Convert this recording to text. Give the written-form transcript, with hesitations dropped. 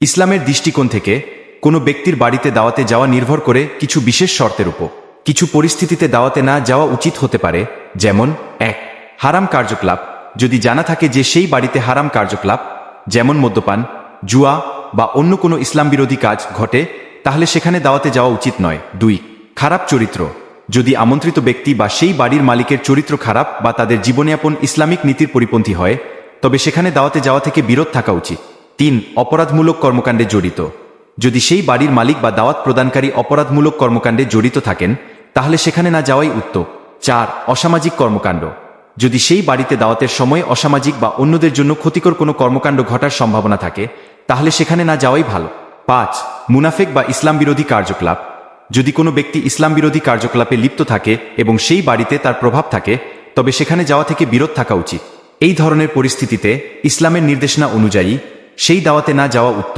ইসলামের দৃষ্টিকোণ থেকে কোনো ব্যক্তির বাড়িতে দাওয়াতে যাওয়া নির্ভর করে কিছু বিশেষ শর্তের উপর। কিছু পরিস্থিতিতে দাওয়াতে না যাওয়া উচিত হতে পারে, যেমন ১. হারাম কার্যকলাপ। যদি জানা থাকে যে সেই বাড়িতে হারাম কার্যকলাপ যেমন মদ্যপান, জুয়া বা অন্য কোনো ইসলাম বিরোধী কাজ ঘটে, তাহলে সেখানে দাওয়াতে যাওয়া উচিত নয়। ২. খারাপ চরিত্র। যদি আমন্ত্রিত ব্যক্তি বা সেই বাড়ির মালিকের চরিত্র খারাপ বা তাদের জীবনযাপন ইসলামিক নীতির পরিপন্থী হয়, তবে সেখানে দাওয়াতে যাওয়া থেকে বিরত থাকা উচিত। ৩. অপরাধমূলক কর্মকাণ্ডে জড়িত। যদি সেই বাড়ির মালিক বা দাওয়াত প্রদানকারী অপরাধমূলক কর্মকাণ্ডে জড়িত থাকেন, তাহলে সেখানে না যাওয়াই উত্তম। ৪. অসামাজিক কর্মকাণ্ড। যদি সেই বাড়িতে দাওয়াতের সময় অসামাজিক বা অন্যদের জন্য ক্ষতিকর কোনো কর্মকাণ্ড ঘটার সম্ভাবনা থাকে, তাহলে সেখানে না যাওয়াই ভালো। ৫. মুনাফেক বা ইসলাম বিরোধী কার্যকলাপ। যদি কোনো ব্যক্তি ইসলাম বিরোধী কার্যকলাপে লিপ্ত থাকে এবং সেই বাড়িতে তার প্রভাব থাকে, তবে সেখানে যাওয়া থেকে বিরত থাকা উচিত। এই ধরনের পরিস্থিতিতে ইসলামের নির্দেশনা অনুযায়ী সেই দাওয়াতে না যাওয়া উত্তম।